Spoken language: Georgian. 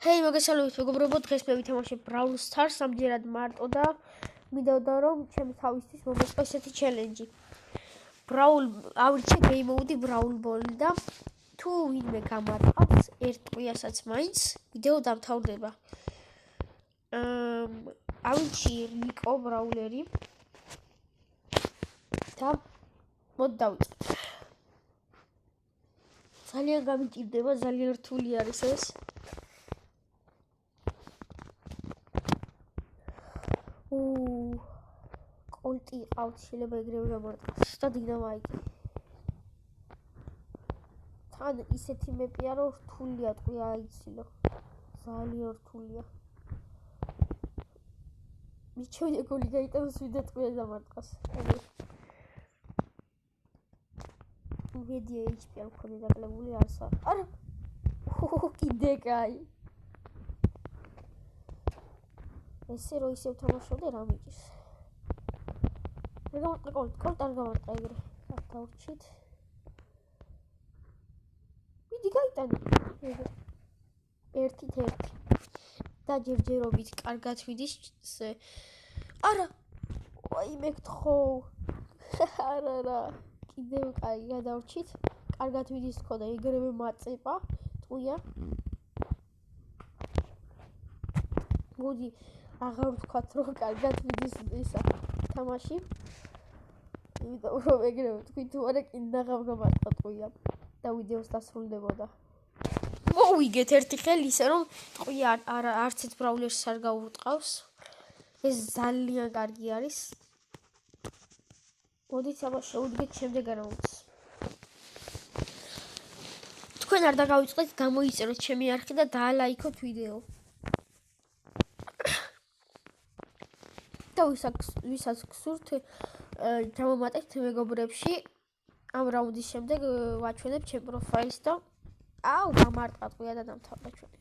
Hei, მოგესალმებით მეგობრებო, დღეს მე ვითამაშებ Brawl Stars ამჯერად მარტო და მინდოდა რომ ჩემი თავისთვის მომეწყო ესეთი ჩელენჯი. ავრჩე game mode Brawl Ball და თუ ვინმე გამარტყავს ერთ ტყვიასაც მაინც ვიდეო დამთავრდება. ავრჩი Rico Brawleri და მოდ დავიწყოთ. ძალიან გამიჭირდება, ძალიან რთული არის ეს. Colti ყავთ შეიძლება ეგრევე გამარტყოს და დინამიტი. თან ისეთი მეპია რომ რთულია ტყვია აიცილო. ძალიან რთულია. მიჩვენე გოლი გაიტანოს ვიდრე ტყვია დამარტყოს. ვიდეო HP არ მქონდა დაკლებული არასა. არა. კიდე კაი. ესე რო ისევ თამაშობდე რა მიჭირს. კოლტ არ გამარტყა ეგრე. დავვრჩით. ვიდი გაიტანა. ერთი. და ჯერჯერობით კარგად ვიდის. არა. აი მე გთხოვ. არა. კიდევ კაი გადავრჩით. კარგად ვიდის თქო და ეგრევე მაწება. ტყვია. მოდი აღარ ვთქვათ რომ კარგად ვიდის ისა თამაში. იმიტომ რომ ეგრევე თქვი თუ არა კიდე აღარ გამარტყა ტყვია და ვიდეოს დასრულდებოდა. მოვიგეთ ერთი ხელი ისე რომ ტყვია არც ერთ ბრაულერს არ გაურტყავს. ეს ძალიან კარგი არის. მოდით ამას შევუდგეთ შემდეგ რაუნდს. თქვენ არ დაგავიწყდეთ, გამოიწეროთ ჩემი არხი და დაალაიქოთ ვიდეო. და ვისაც გსურთ გამომატეთ მეგობრებში ამ რაუნდის შემდეგ ვაჩვენებ ჩემ პროფაილს და გამარტყა ტყვია და დამთავრდა ჩვენი